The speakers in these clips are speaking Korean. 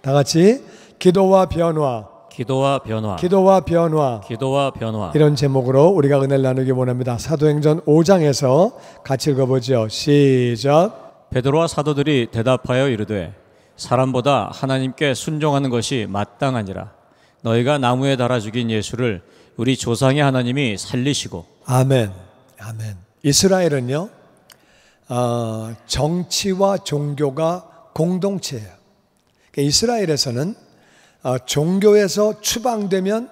다 같이 기도와 변화, 기도와 변화, 기도와 변화, 기도와 변화. 이런 제목으로 우리가 은혜를 나누기 원합니다. 사도행전 5장에서 같이 읽어보죠. 시작. 베드로와 사도들이 대답하여 이르되 사람보다 하나님께 순종하는 것이 마땅하니라. 너희가 나무에 달아 죽인 예수를 우리 조상의 하나님이 살리시고. 아멘. 아멘. 이스라엘은요, 정치와 종교가 공동체예요. 그러니까 이스라엘에서는 종교에서 추방되면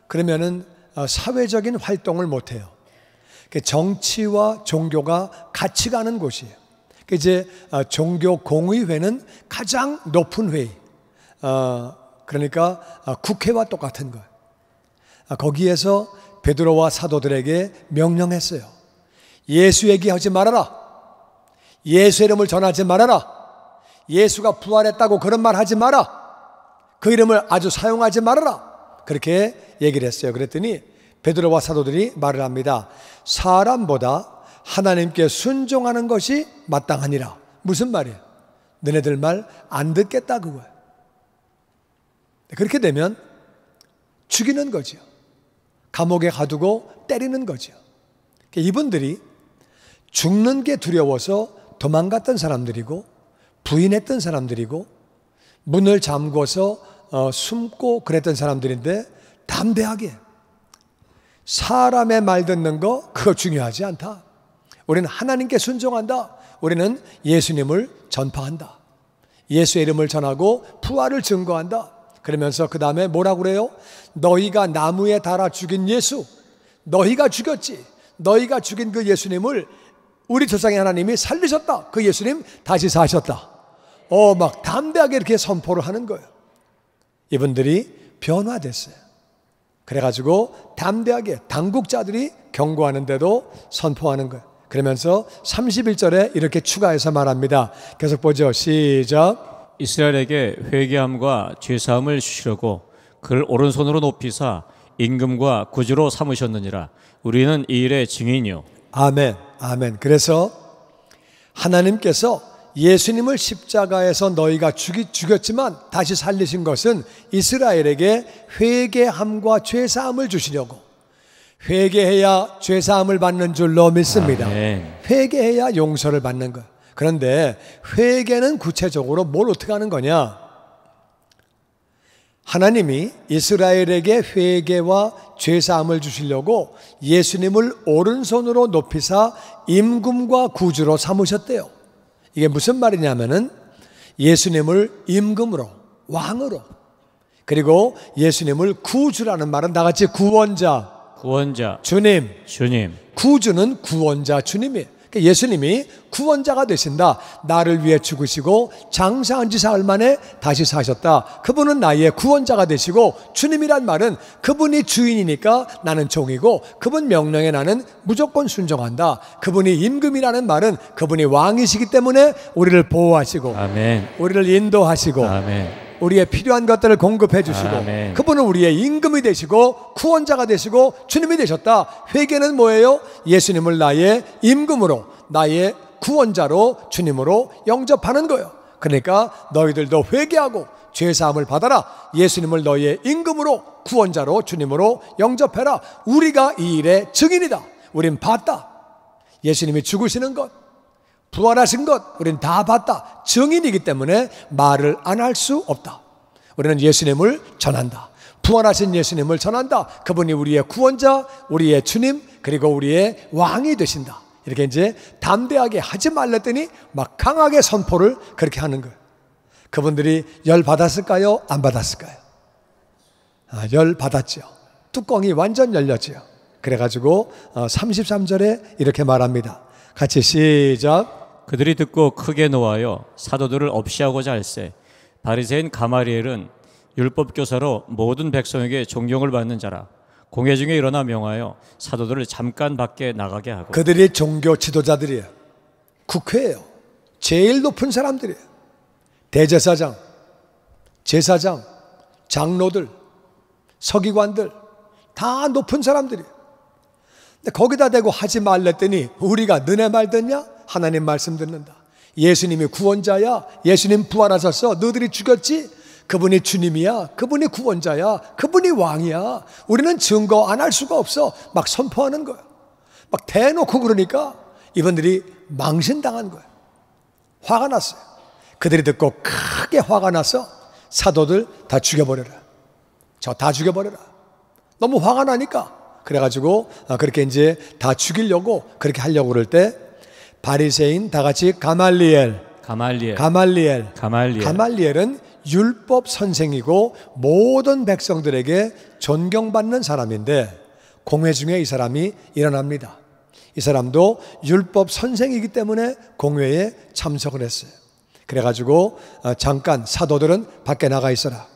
그러면은 사회적인 활동을 못해요. 정치와 종교가 같이 가는 곳이에요. 이제 종교 공의회는 가장 높은 회의, 그러니까 국회와 똑같은 거예요. 거기에서 베드로와 사도들에게 명령했어요. 예수 얘기하지 말아라. 예수 이름을 전하지 말아라. 예수가 부활했다고 그런 말 하지 마라. 그 이름을 아주 사용하지 말아라. 그렇게 얘기를 했어요. 그랬더니 베드로와 사도들이 말을 합니다. 사람보다 하나님께 순종하는 것이 마땅하니라. 무슨 말이에요? 너네들 말 안 듣겠다 그거예요. 그렇게 되면 죽이는 거죠. 감옥에 가두고 때리는 거죠. 이분들이 죽는 게 두려워서 도망갔던 사람들이고 부인했던 사람들이고 문을 잠궈서 숨고 그랬던 사람들인데 담대하게 사람의 말 듣는 거 그거 중요하지 않다. 우리는 하나님께 순종한다. 우리는 예수님을 전파한다. 예수의 이름을 전하고 부활을 증거한다. 그러면서 그 다음에 뭐라고 그래요? 너희가 나무에 달아 죽인 예수, 너희가 죽였지. 너희가 죽인 그 예수님을 우리 조상의 하나님이 살리셨다. 그 예수님 다시 사셨다. 막 담대하게 이렇게 선포를 하는 거예요. 이분들이 변화됐어요. 그래가지고 담대하게 당국자들이 경고하는데도 선포하는 거예요. 그러면서 31절에 이렇게 추가해서 말합니다. 계속 보죠. 시작. 이스라엘에게 회개함과 죄사함을 주시려고 그를 오른손으로 높이사 임금과 구주로 삼으셨느니라. 우리는 이 일의 증인이요. 아멘. 아멘. 그래서 하나님께서 예수님을 십자가에서 너희가 죽였지만 다시 살리신 것은 이스라엘에게 회개함과 죄사함을 주시려고. 회개해야 죄사함을 받는 줄로 믿습니다. 아멘. 회개해야 용서를 받는 거예요. 그런데 회개는 구체적으로 뭘 어떻게 하는 거냐? 하나님이 이스라엘에게 회개와 죄사함을 주시려고 예수님을 오른손으로 높이사 임금과 구주로 삼으셨대요. 이게 무슨 말이냐면은 예수님을 임금으로, 왕으로, 그리고 예수님을 구주라는 말은 다 같이 구원자, 주님, 구주는 구원자 주님이에요. 그러니까 예수님이 구원자가 되신다. 나를 위해 죽으시고 장사한 지 사흘 만에 다시 사셨다. 그분은 나의 구원자가 되시고, 주님이란 말은 그분이 주인이니까 나는 종이고 그분 명령에 나는 무조건 순종한다. 그분이 임금이라는 말은 그분이 왕이시기 때문에 우리를 보호하시고, 아멘. 우리를 인도하시고, 아멘. 우리의 필요한 것들을 공급해 주시고, 아멘. 그분은 우리의 임금이 되시고 구원자가 되시고 주님이 되셨다. 회개는 뭐예요? 예수님을 나의 임금으로, 나의 구원자로, 주님으로 영접하는 거예요. 그러니까 너희들도 회개하고 죄사함을 받아라. 예수님을 너희의 임금으로, 구원자로, 주님으로 영접해라. 우리가 이 일의 증인이다. 우린 봤다. 예수님이 죽으시는 것, 부활하신 것 우린 다 봤다. 증인이기 때문에 말을 안 할 수 없다. 우리는 예수님을 전한다. 부활하신 예수님을 전한다. 그분이 우리의 구원자, 우리의 주님, 그리고 우리의 왕이 되신다. 이렇게 이제 담대하게 하지 말랬더니 막 강하게 선포를 그렇게 하는 거예요. 그분들이 열 받았을까요? 안 받았을까요? 열 받았죠. 뚜껑이 완전 열렸죠. 그래가지고 33절에 이렇게 말합니다. 같이 시작. 그들이 듣고 크게 노하여 사도들을 없이하고자 할세. 바리새인 가마리엘은 율법교사로 모든 백성에게 존경을 받는 자라. 공회 중에 일어나 명하여 사도들을 잠깐 밖에 나가게 하고. 그들이 종교 지도자들이에요. 국회예요. 제일 높은 사람들이에요. 대제사장, 제사장, 장로들, 서기관들 다 높은 사람들이에요. 근데 거기다 대고 하지 말랬더니 우리가 너네 말 듣냐? 하나님 말씀 듣는다. 예수님이 구원자야. 예수님 부활하셨어. 너희들이 죽였지? 그분이 주님이야, 그분이 구원자야, 그분이 왕이야, 우리는 증거 안 할 수가 없어, 막 선포하는 거야. 막 대놓고 그러니까 이분들이 망신당한 거야. 화가 났어요. 그들이 듣고 크게 화가 나서 사도들 다 죽여버려라, 저 다 죽여버려라. 너무 화가 나니까. 그래가지고 그렇게 이제 다 죽이려고 그렇게 하려고 그럴 때 바리새인 다 같이 가말리엘은 율법 선생이고 모든 백성들에게 존경받는 사람인데 공회 중에 이 사람이 일어납니다. 이 사람도 율법 선생이기 때문에 공회에 참석을 했어요. 그래가지고 잠깐 사도들은 밖에 나가 있어라.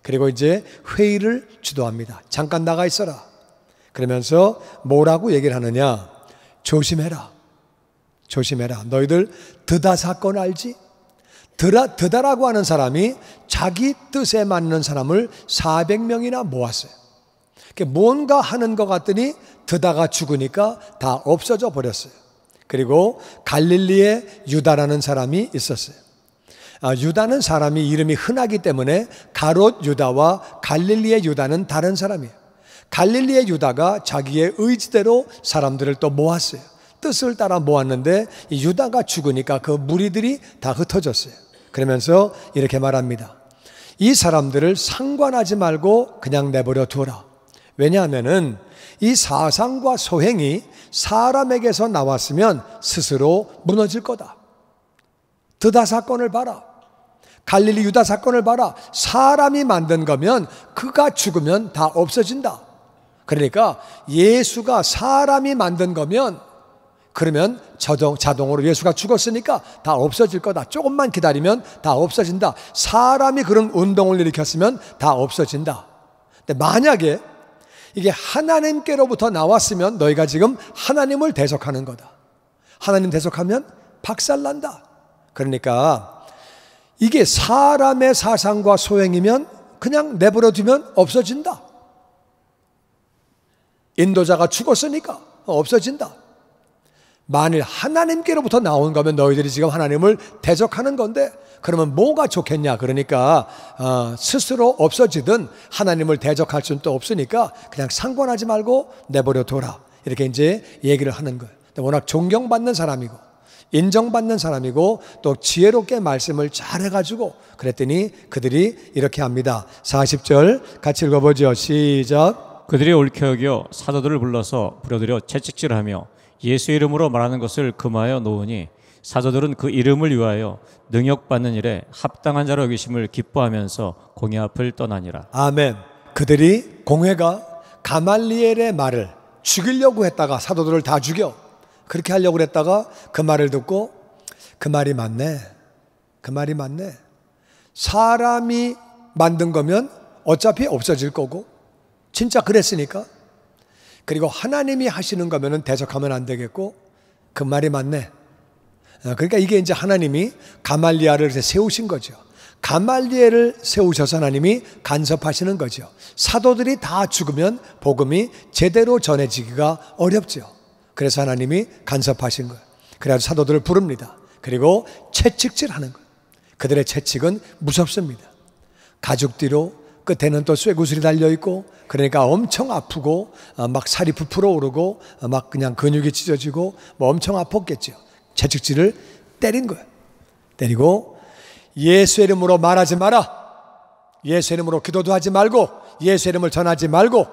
그리고 이제 회의를 주도합니다. 잠깐 나가 있어라. 그러면서 뭐라고 얘기를 하느냐? 조심해라. 너희들 드다 사건 알지? 드다라고 하는 사람이 자기 뜻에 맞는 사람을 400명이나 모았어요. 뭔가 하는 것 같더니 드다가 죽으니까 다 없어져 버렸어요. 그리고 갈릴리에 유다라는 사람이 있었어요. 유다는 사람이 이름이 흔하기 때문에 가롯 유다와 갈릴리의 유다는 다른 사람이에요. 갈릴리의 유다가 자기의 의지대로 사람들을 또 모았어요. 뜻을 따라 모았는데 이 유다가 죽으니까 그 무리들이 다 흩어졌어요. 그러면서 이렇게 말합니다. 이 사람들을 상관하지 말고 그냥 내버려 두어라. 왜냐하면은 이 사상과 소행이 사람에게서 나왔으면 스스로 무너질 거다. 드다 사건을 봐라. 갈릴리 유다 사건을 봐라. 사람이 만든 거면 그가 죽으면 다 없어진다. 그러니까 예수가 사람이 만든 거면 그러면 자동으로 예수가 죽었으니까 다 없어질 거다. 조금만 기다리면 다 없어진다. 사람이 그런 운동을 일으켰으면 다 없어진다. 근데 만약에 이게 하나님께로부터 나왔으면 너희가 지금 하나님을 대적하는 거다. 하나님 대적하면 박살난다. 그러니까 이게 사람의 사상과 소행이면 그냥 내버려 두면 없어진다. 인도자가 죽었으니까 없어진다. 만일 하나님께로부터 나온 거면 너희들이 지금 하나님을 대적하는 건데 그러면 뭐가 좋겠냐? 그러니까 스스로 없어지든 하나님을 대적할 수는 또 없으니까 그냥 상관하지 말고 내버려 둬라. 이렇게 이제 얘기를 하는 거예요. 워낙 존경받는 사람이고 인정받는 사람이고 또 지혜롭게 말씀을 잘해가지고 그랬더니 그들이 이렇게 합니다. 40절 같이 읽어보죠. 시작. 그들이 옳게 여겨 사도들을 불러서 부려들여 채찍질하며 예수 이름으로 말하는 것을 금하여 놓으니 사도들은 그 이름을 위하여 능욕받는 일에 합당한 자로 여기심을 기뻐하면서 공회 앞을 떠나니라. 아멘. 그들이 공회가 가말리엘의 말을 죽이려고 했다가 사도들을 다 죽여 그렇게 하려고 했다가 그 말을 듣고 그 말이 맞네. 사람이 만든 거면 어차피 없어질 거고 진짜 그랬으니까 그리고 하나님이 하시는 거면은 대적하면 안 되겠고 그 말이 맞네. 그러니까 이게 이제 하나님이 가말리엘을 세우신 거죠. 가말리엘을 세우셔서 하나님이 간섭하시는 거죠. 사도들이 다 죽으면 복음이 제대로 전해지기가 어렵죠. 그래서 하나님이 간섭하신 거예요. 그래서 사도들을 부릅니다. 그리고 채찍질하는 거예요. 그들의 채찍은 무섭습니다. 가죽 뒤로 끝에는 또 쇠구슬이 달려있고 그러니까 엄청 아프고 막 살이 부풀어 오르고 막 그냥 근육이 찢어지고 뭐 엄청 아팠겠죠. 채찍질을 때린 거예요. 때리고 예수 이름으로 말하지 마라. 예수 이름으로 기도도 하지 말고 예수 이름을 전하지 말고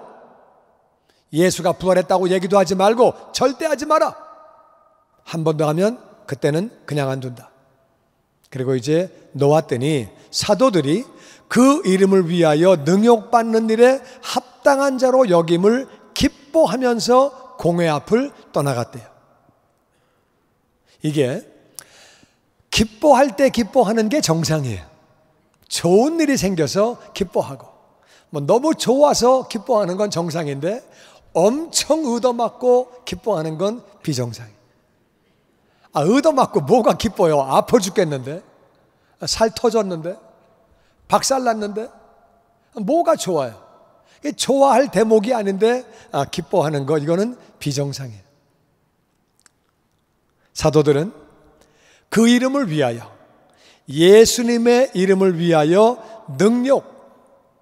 예수가 부활했다고 얘기도 하지 말고 절대 하지 마라. 한 번 더 하면 그때는 그냥 안 둔다. 그리고 이제 놓았더니 사도들이 그 이름을 위하여 능욕받는 일에 합당한 자로 여김을 기뻐하면서 공회 앞을 떠나갔대요. 이게 기뻐할 때 기뻐하는 게 정상이에요. 좋은 일이 생겨서 기뻐하고 뭐 너무 좋아서 기뻐하는 건 정상인데 엄청 얻어맞고 기뻐하는 건 비정상이에요. 얻어맞고 뭐가 기뻐요? 아파 죽겠는데 살 터졌는데 박살났는데 뭐가 좋아요? 좋아할 대목이 아닌데 기뻐하는 거 이거는 비정상이에요. 사도들은 그 이름을 위하여 예수님의 이름을 위하여 능욕,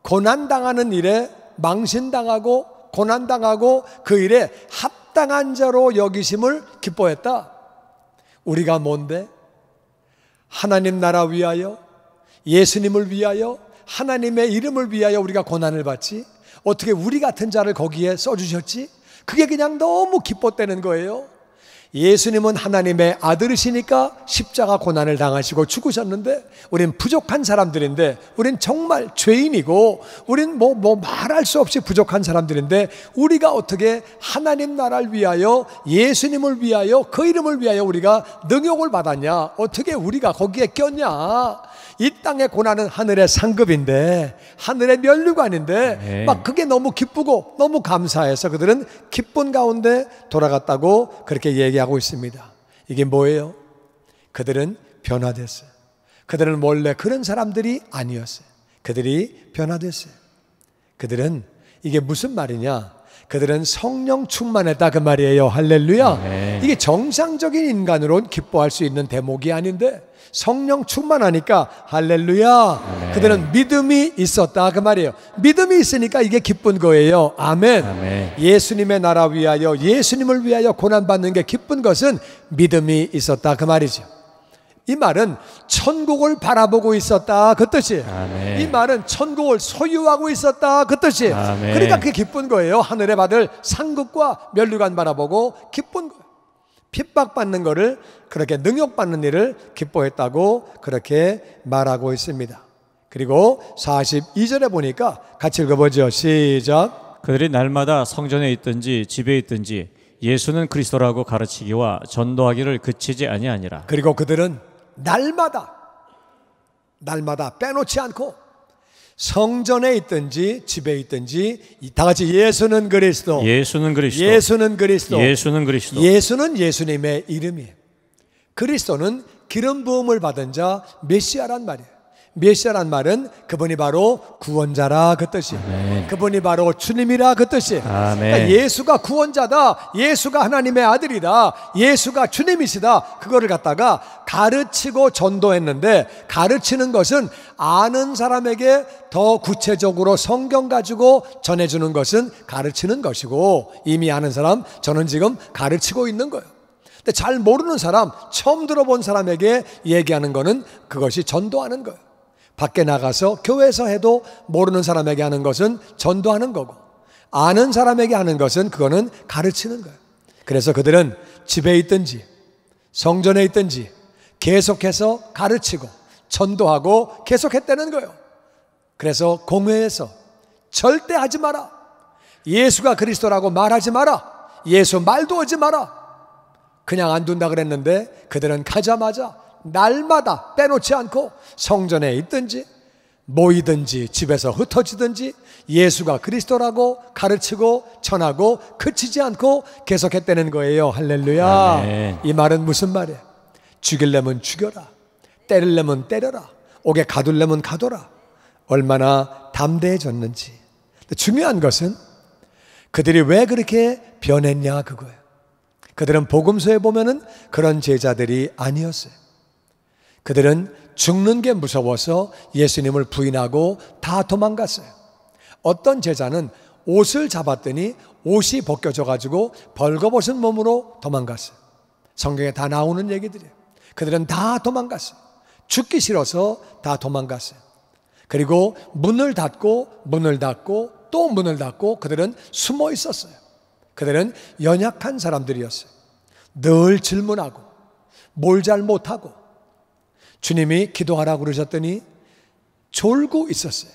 고난당하는 일에 망신당하고 고난당하고 그 일에 합당한 자로 여기심을 기뻐했다. 우리가 뭔데? 하나님 나라 위하여, 예수님을 위하여, 하나님의 이름을 위하여 우리가 고난을 받지? 어떻게 우리 같은 자를 거기에 써주셨지? 그게 그냥 너무 기뻤다는 거예요. 예수님은 하나님의 아들이시니까 십자가 고난을 당하시고 죽으셨는데, 우린 부족한 사람들인데, 우린 정말 죄인이고, 우린 말할 수 없이 부족한 사람들인데, 우리가 어떻게 하나님 나라를 위하여, 예수님을 위하여, 그 이름을 위하여 우리가 능욕을 받았냐? 어떻게 우리가 거기에 꼈냐? 이 땅의 고난은 하늘의 상급인데, 하늘의 면류관인데, 막 그게 너무 기쁘고 너무 감사해서 그들은 기쁜 가운데 돌아갔다고 그렇게 얘기하고 있습니다. 이게 뭐예요? 그들은 변화됐어요. 그들은 원래 그런 사람들이 아니었어요. 그들이 변화됐어요. 그들은, 이게 무슨 말이냐? 그들은 성령 충만했다 그 말이에요. 할렐루야. 이게 정상적인 인간으로는 기뻐할 수 있는 대목이 아닌데, 성령 충만하니까 할렐루야. 그들은 믿음이 있었다 그 말이에요. 믿음이 있으니까 이게 기쁜 거예요. 아멘. 예수님의 나라 위하여, 예수님을 위하여 고난받는 게 기쁜 것은 믿음이 있었다 그 말이죠. 이 말은 천국을 바라보고 있었다 그 뜻이에요. 이 말은 천국을 소유하고 있었다 그 뜻이에요. 그러니까 그게 기쁜 거예요. 하늘에 받을 상급과 면류관 바라보고 기쁜 거예요. 핍박받는 거를, 그렇게 능욕받는 일을 기뻐했다고 그렇게 말하고 있습니다. 그리고 42절에 보니까 같이 읽어보죠. 시작. 그들이 날마다 성전에 있든지 집에 있든지 예수는 그리스도라고 가르치기와 전도하기를 그치지 아니하니라. 그리고 그들은 날마다 빼놓지 않고 성전에 있든지 집에 있든지 다 같이 예수는 그리스도, 예수는 그리스도, 예수는 그리스도, 예수는 그리스도. 예수는 예수님의 이름이에요. 그리스도는 기름 부음을 받은 자, 메시아란 말이에요. 메시아란 말은 그분이 바로 구원자라 그 뜻이에요. 그분이 바로 주님이라 그 뜻이에요. 그러니까 예수가 구원자다, 예수가 하나님의 아들이다, 예수가 주님이시다, 그거를 갖다가 가르치고 전도했는데, 가르치는 것은 아는 사람에게 더 구체적으로 성경 가지고 전해주는 것은 가르치는 것이고, 이미 아는 사람, 저는 지금 가르치고 있는 거예요. 근데 잘 모르는 사람, 처음 들어본 사람에게 얘기하는 거는 그것이 전도하는 거예요. 밖에 나가서 교회에서 해도 모르는 사람에게 하는 것은 전도하는 거고, 아는 사람에게 하는 것은 그거는 가르치는 거예요. 그래서 그들은 집에 있든지 성전에 있든지 계속해서 가르치고 전도하고 계속했다는 거예요. 그래서 공회에서 절대 하지 마라, 예수가 그리스도라고 말하지 마라, 예수 말도 하지 마라, 그냥 안 둔다 그랬는데, 그들은 가자마자 날마다 빼놓지 않고 성전에 있든지 모이든지 집에서 흩어지든지 예수가 그리스도라고 가르치고 전하고 그치지 않고 계속했다는 거예요. 할렐루야. 아멘. 이 말은 무슨 말이에요? 죽이려면 죽여라, 때리려면 때려라, 옥에 가둘려면 가둬라. 얼마나 담대해졌는지. 중요한 것은 그들이 왜 그렇게 변했냐 그거예요. 그들은 복음서에 보면은 그런 제자들이 아니었어요. 그들은 죽는 게 무서워서 예수님을 부인하고 다 도망갔어요. 어떤 제자는 옷을 잡았더니 옷이 벗겨져 가지고 벌거벗은 몸으로 도망갔어요. 성경에 다 나오는 얘기들이에요. 그들은 다 도망갔어요. 죽기 싫어서 다 도망갔어요. 그리고 문을 닫고 또 문을 닫고 그들은 숨어 있었어요. 그들은 연약한 사람들이었어요. 늘 질문하고 뭘 잘 못하고, 주님이 기도하라고 그러셨더니 졸고 있었어요.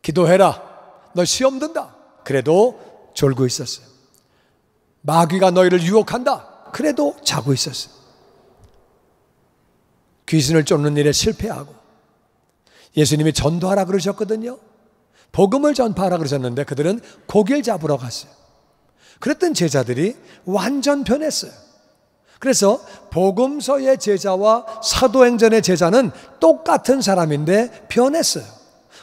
기도해라, 너 시험 든다, 그래도 졸고 있었어요. 마귀가 너희를 유혹한다, 그래도 자고 있었어요. 귀신을 쫓는 일에 실패하고, 예수님이 전도하라 그러셨거든요. 복음을 전파하라 그러셨는데 그들은 고기를 잡으러 갔어요. 그랬던 제자들이 완전 변했어요. 그래서 복음서의 제자와 사도행전의 제자는 똑같은 사람인데 변했어요.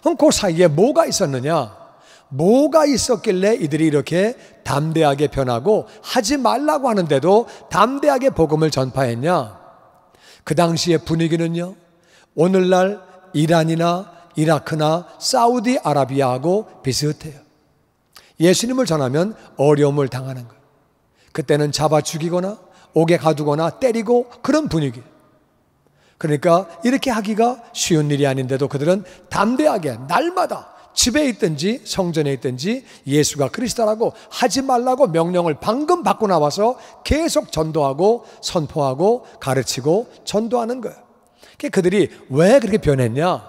그럼 그 사이에 뭐가 있었느냐? 뭐가 있었길래 이들이 이렇게 담대하게 변하고 하지 말라고 하는데도 담대하게 복음을 전파했냐? 그 당시의 분위기는요, 오늘날 이란이나 이라크나 사우디아라비아하고 비슷해요. 예수님을 전하면 어려움을 당하는 거예요. 그때는 잡아 죽이거나 옥에 가두거나 때리고 그런 분위기. 그러니까 이렇게 하기가 쉬운 일이 아닌데도 그들은 담대하게 날마다 집에 있든지 성전에 있든지 예수가 그리스도라고 하지 말라고 명령을 방금 받고 나와서 계속 전도하고 선포하고 가르치고 전도하는 거예요. 그들이 왜 그렇게 변했냐?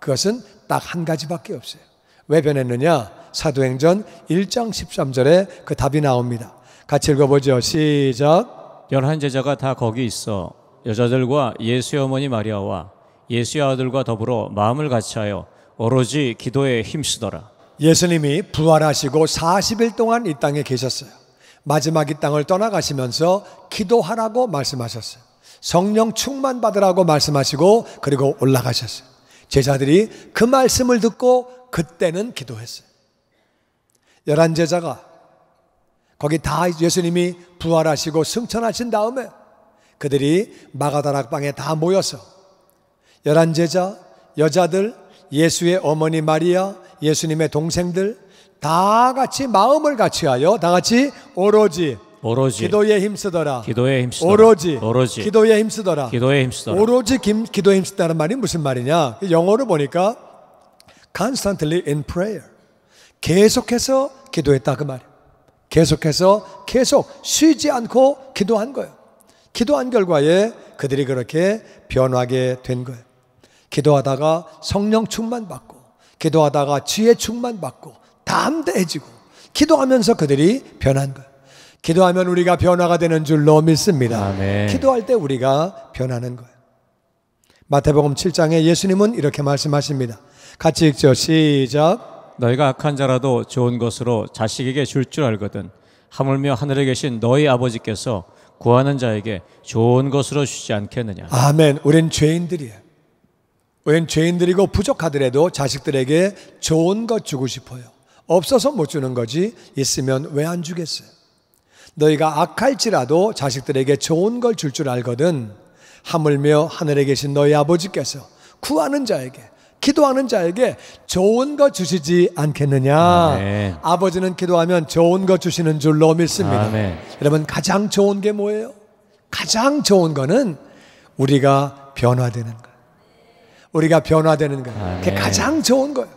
그것은 딱 한 가지밖에 없어요. 왜 변했느냐? 사도행전 1장 13절에 그 답이 나옵니다. 같이 읽어보죠. 시작. 11제자가 다 거기 있어 여자들과 예수의 어머니 마리아와 예수의 아들과 더불어 마음을 같이하여 오로지 기도에 힘쓰더라. 예수님이 부활하시고 40일 동안 이 땅에 계셨어요. 마지막 이 땅을 떠나가시면서 기도하라고 말씀하셨어요. 성령 충만 받으라고 말씀하시고 그리고 올라가셨어요. 제자들이 그 말씀을 듣고 그때는 기도했어요. 11제자가 거기 다 예수님이 부활하시고 승천하신 다음에 그들이 마가다락방에 다 모여서 11제자, 여자들, 예수의 어머니 마리아, 예수님의 동생들 다 같이 마음을 같이하여 다 같이 오로지 기도에 힘쓰더라. 기도에 힘쓰더라. 오로지 기도에 힘쓰더라. 기도에 힘쓰더라. 오로지 기도에 힘쓰다는 말이 무슨 말이냐? 영어로 보니까 constantly in prayer. 계속해서 기도했다 그 말이에요. 계속해서 계속 쉬지 않고 기도한 거예요. 기도한 결과에 그들이 그렇게 변하게 된 거예요. 기도하다가 성령 충만 받고 기도하다가 지혜 충만 받고 담대해지고 기도하면서 그들이 변한 거예요. 기도하면 우리가 변화가 되는 줄로 믿습니다. 아멘. 기도할 때 우리가 변하는 거예요. 마태복음 7장에 예수님은 이렇게 말씀하십니다. 같이 읽죠. 시작. 너희가 악한 자라도 좋은 것으로 자식에게 줄 줄 알거든 하물며 하늘에 계신 너희 아버지께서 구하는 자에게 좋은 것으로 주지 않겠느냐. 아멘. 우린 죄인들이에요. 우린 죄인들이고 부족하더라도 자식들에게 좋은 것 주고 싶어요. 없어서 못 주는 거지 있으면 왜 안 주겠어요? 너희가 악할지라도 자식들에게 좋은 걸 줄 줄 알거든 하물며 하늘에 계신 너희 아버지께서 구하는 자에게 기도하는 자에게 좋은 것 주시지 않겠느냐. 아멘. 아버지는 기도하면 좋은 것 주시는 줄로 믿습니다. 아멘. 여러분 가장 좋은 게 뭐예요? 가장 좋은 거는 우리가 변화되는 거예요. 우리가 변화되는 거예요. 그게 가장 좋은 거예요.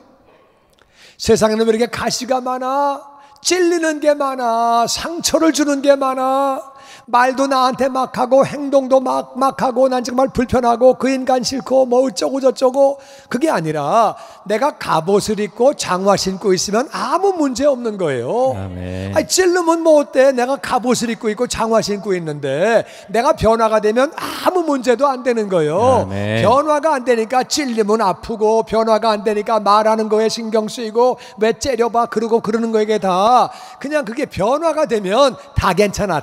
세상에는 왜 이렇게 가시가 많아? 찔리는 게 많아. 상처를 주는 게 많아. 말도 나한테 막 하고 행동도 막 하고 난 정말 불편하고 그 인간 싫고 뭐 어쩌고 저쩌고. 그게 아니라 내가 갑옷을 입고 장화 신고 있으면 아무 문제 없는 거예요. 아멘. 아니, 찔르면 뭐 어때? 내가 갑옷을 입고 있고 장화 신고 있는데 내가 변화가 되면 아무 문제도 안 되는 거예요. 아멘. 변화가 안 되니까 찔리면 아프고 변화가 안 되니까 말하는 거에 신경 쓰이고 왜 째려봐 그러고 그러는 거에게 다 그냥 그게 변화가 되면 다 괜찮아.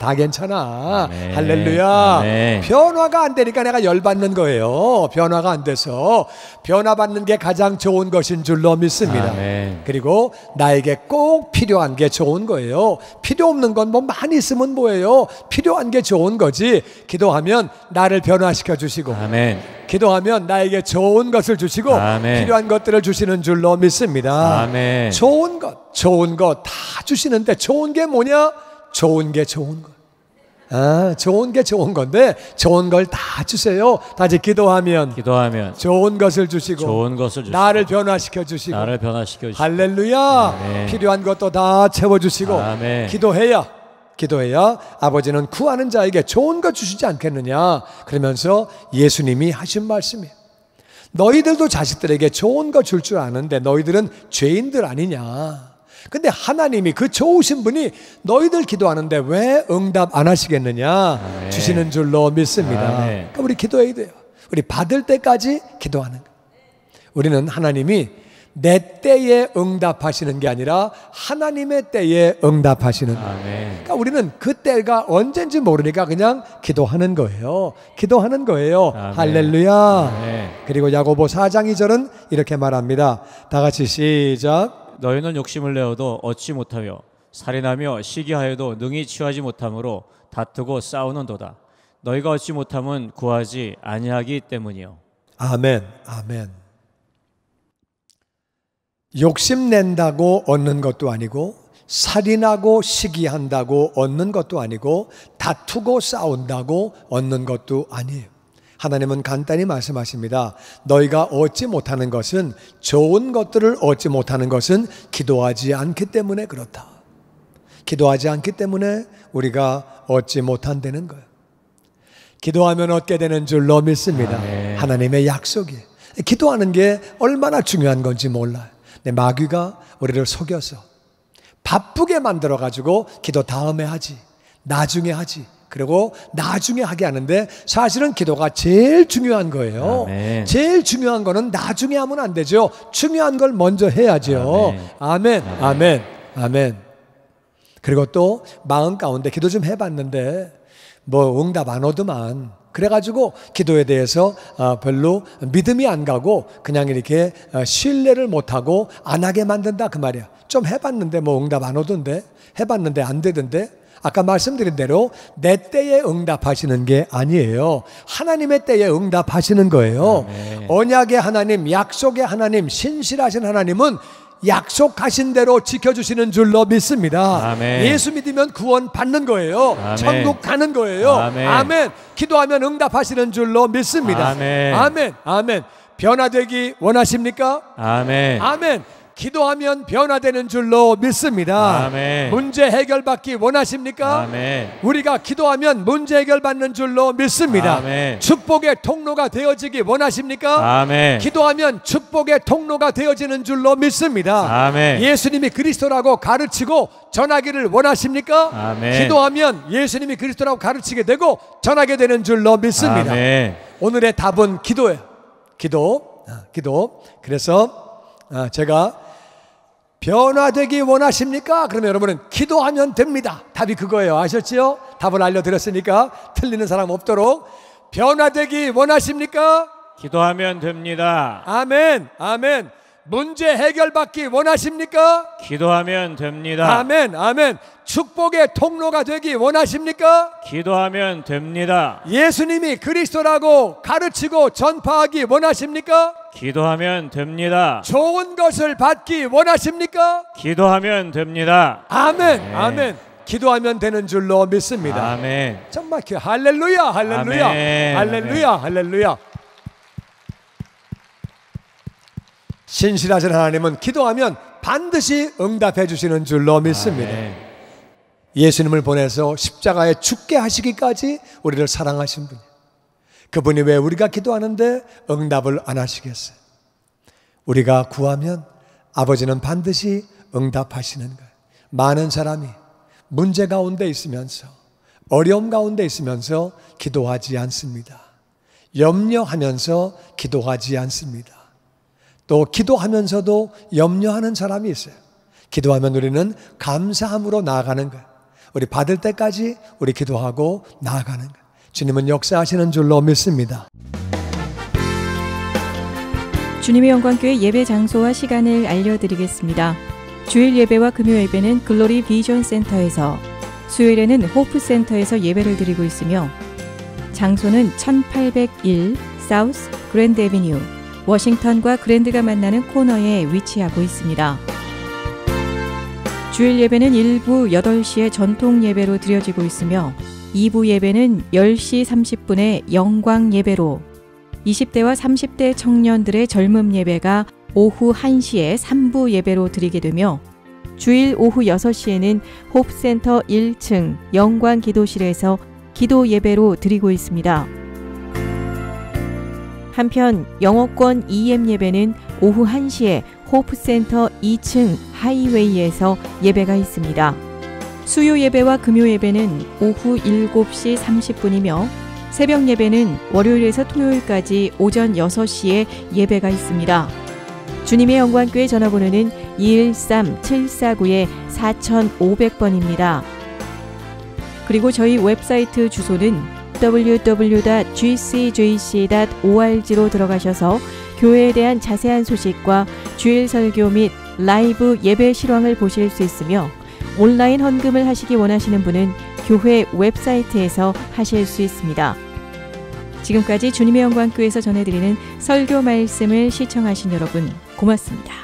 아멘. 할렐루야. 아멘. 변화가 안 되니까 내가 열받는 거예요. 변화가 안 돼서 변화받는 게 가장 좋은 것인 줄로 믿습니다. 아멘. 그리고 나에게 꼭 필요한 게 좋은 거예요. 필요 없는 건 뭐 많이 있으면 뭐예요? 필요한 게 좋은 거지. 기도하면 나를 변화시켜 주시고 아멘. 기도하면 나에게 좋은 것을 주시고 아멘. 필요한 것들을 주시는 줄로 믿습니다. 아멘. 좋은 것 다 주시는데 좋은 게 뭐냐? 좋은 게 좋은 것. 좋은 게 좋은 건데 좋은 걸 다 주세요. 다시 기도하면 좋은 것을 주시고 좋은 것을 주시고 나를 변화시켜 주시고 할렐루야. 아멘. 필요한 것도 다 채워 주시고 아멘. 기도해야 아버지는 구하는 자에게 좋은 것 주시지 않겠느냐. 그러면서 예수님이 하신 말씀이에요. 너희들도 자식들에게 좋은 거 줄 줄 아는데 너희들은 죄인들 아니냐. 근데 하나님이 그 좋으신 분이 너희들 기도하는데 왜 응답 안 하시겠느냐. 아멘. 주시는 줄로 믿습니다. 아멘. 그러니까 우리 기도해야 돼요. 우리 받을 때까지 기도하는 거예요. 우리는 하나님이 내 때에 응답하시는 게 아니라 하나님의 때에 응답하시는 거예요. 아멘. 그러니까 우리는 그 때가 언젠지 모르니까 그냥 기도하는 거예요. 아멘. 할렐루야. 아멘. 그리고 야고보 4장 2절은 이렇게 말합니다. 다 같이 시작. 너희는 욕심을 내어도 얻지 못하며 살인하며 시기하여도 능히 취하지 못함으로 다투고 싸우는도다. 너희가 얻지 못함은 구하지 아니하기 때문이요. 아멘. 욕심낸다고 얻는 것도 아니고, 살인하고 시기한다고 얻는 것도 아니고, 다투고 싸운다고 얻는 것도 아니에요. 하나님은 간단히 말씀하십니다. 너희가 얻지 못하는 것은, 좋은 것들을 얻지 못하는 것은 기도하지 않기 때문에 그렇다. 기도하지 않기 때문에 우리가 얻지 못한다는 거예요. 기도하면 얻게 되는 줄로 믿습니다. 하나님의 약속이에요. 기도하는 게 얼마나 중요한 건지 몰라요. 근데 마귀가 우리를 속여서 바쁘게 만들어가지고 기도 다음에 하지, 나중에 하지, 그리고 나중에 하게 하는데, 사실은 기도가 제일 중요한 거예요. 아멘. 제일 중요한 거는 나중에 하면 안 되죠. 중요한 걸 먼저 해야죠. 아멘. 아멘. 아멘. 아멘. 그리고 또 마음 가운데 기도 좀 해봤는데 뭐 응답 안 오더만, 그래가지고 기도에 대해서 별로 믿음이 안 가고 그냥 이렇게 신뢰를 못하고 안 하게 만든다 그 말이야. 좀 해봤는데 뭐 응답 안 오던데, 해봤는데 안 되던데. 아까 말씀드린 대로 내 때에 응답하시는 게 아니에요. 하나님의 때에 응답하시는 거예요. 아멘. 언약의 하나님, 약속의 하나님, 신실하신 하나님은 약속하신 대로 지켜주시는 줄로 믿습니다. 아멘. 예수 믿으면 구원 받는 거예요. 아멘. 천국 가는 거예요. 아멘. 아멘. 기도하면 응답하시는 줄로 믿습니다. 아멘. 아멘. 아멘. 변화되기 원하십니까? 아멘. 아멘. 기도하면 변화되는 줄로 믿습니다. 아멘. 문제 해결받기 원하십니까? 아멘. 우리가 기도하면 문제 해결받는 줄로 믿습니다. 아멘. 축복의 통로가 되어지기 원하십니까? 아멘. 기도하면 축복의 통로가 되어지는 줄로 믿습니다. 아멘. 예수님이 그리스도라고 가르치고 전하기를 원하십니까? 아멘. 기도하면 예수님이 그리스도라고 가르치게 되고 전하게 되는 줄로 믿습니다. 아멘. 오늘의 답은 기도예요. 기도. 그래서 제가 변화되기 원하십니까? 그러면 여러분은 기도하면 됩니다. 답이 그거예요. 아셨지요? 답을 알려드렸으니까 틀리는 사람 없도록. 변화되기 원하십니까? 기도하면 됩니다. 아멘. 아멘. 문제 해결받기 원하십니까? 기도하면 됩니다. 아멘. 아멘. 축복의 통로가 되기 원하십니까? 기도하면 됩니다. 예수님이 그리스도라고 가르치고 전파하기 원하십니까? 기도하면 됩니다. 좋은 것을 받기 원하십니까? 기도하면 됩니다. 아멘. 네. 아멘. 기도하면 되는 줄로 믿습니다. 아멘. 정말 할렐루야, 할렐루야, 아멘. 할렐루야, 아멘. 할렐루야. 신실하신 하나님은 기도하면 반드시 응답해 주시는 줄로 믿습니다. 아멘. 예수님을 보내서 십자가에 죽게 하시기까지 우리를 사랑하신 분이에요. 그분이 왜 우리가 기도하는데 응답을 안 하시겠어요? 우리가 구하면 아버지는 반드시 응답하시는 거예요. 많은 사람이 문제 가운데 있으면서, 어려움 가운데 있으면서 기도하지 않습니다. 염려하면서 기도하지 않습니다. 또 기도하면서도 염려하는 사람이 있어요. 기도하면 우리는 감사함으로 나아가는 거예요. 우리 받을 때까지 우리 기도하고 나아가는 거예요. 주님은 역사하시는 줄로 믿습니다. 주님의 영광교회 예배 장소와 시간을 알려드리겠습니다. 주일 예배와 금요 예배는 글로리 비전 센터에서, 수요일에는 호프 센터에서 예배를 드리고 있으며, 장소는 1801 사우스 그랜드 애비뉴 워싱턴과 그랜드가 만나는 코너에 위치하고 있습니다. 주일 예배는 1부 8시에 전통 예배로 드려지고 있으며, 2부 예배는 10시 30분에 영광 예배로, 20대와 30대 청년들의 젊음 예배가 오후 1시에 3부 예배로 드리게 되며, 주일 오후 6시에는 홉센터 1층 영광 기도실에서 기도 예배로 드리고 있습니다. 한편 영어권 EM 예배는 오후 1시에 호프센터 2층 하이웨이에서 예배가 있습니다. 수요 예배와 금요 예배는 오후 7시 30분이며 새벽 예배는 월요일에서 토요일까지 오전 6시에 예배가 있습니다. 주님의 영광교회 전화번호는 213-749-4500번입니다. 그리고 저희 웹사이트 주소는 www.gcjc.org로 들어가셔서 교회에 대한 자세한 소식과 주일 설교 및 라이브 예배 실황을 보실 수 있으며, 온라인 헌금을 하시기 원하시는 분은 교회 웹사이트에서 하실 수 있습니다. 지금까지 주님의 영광교회에서 전해드리는 설교 말씀을 시청하신 여러분 고맙습니다.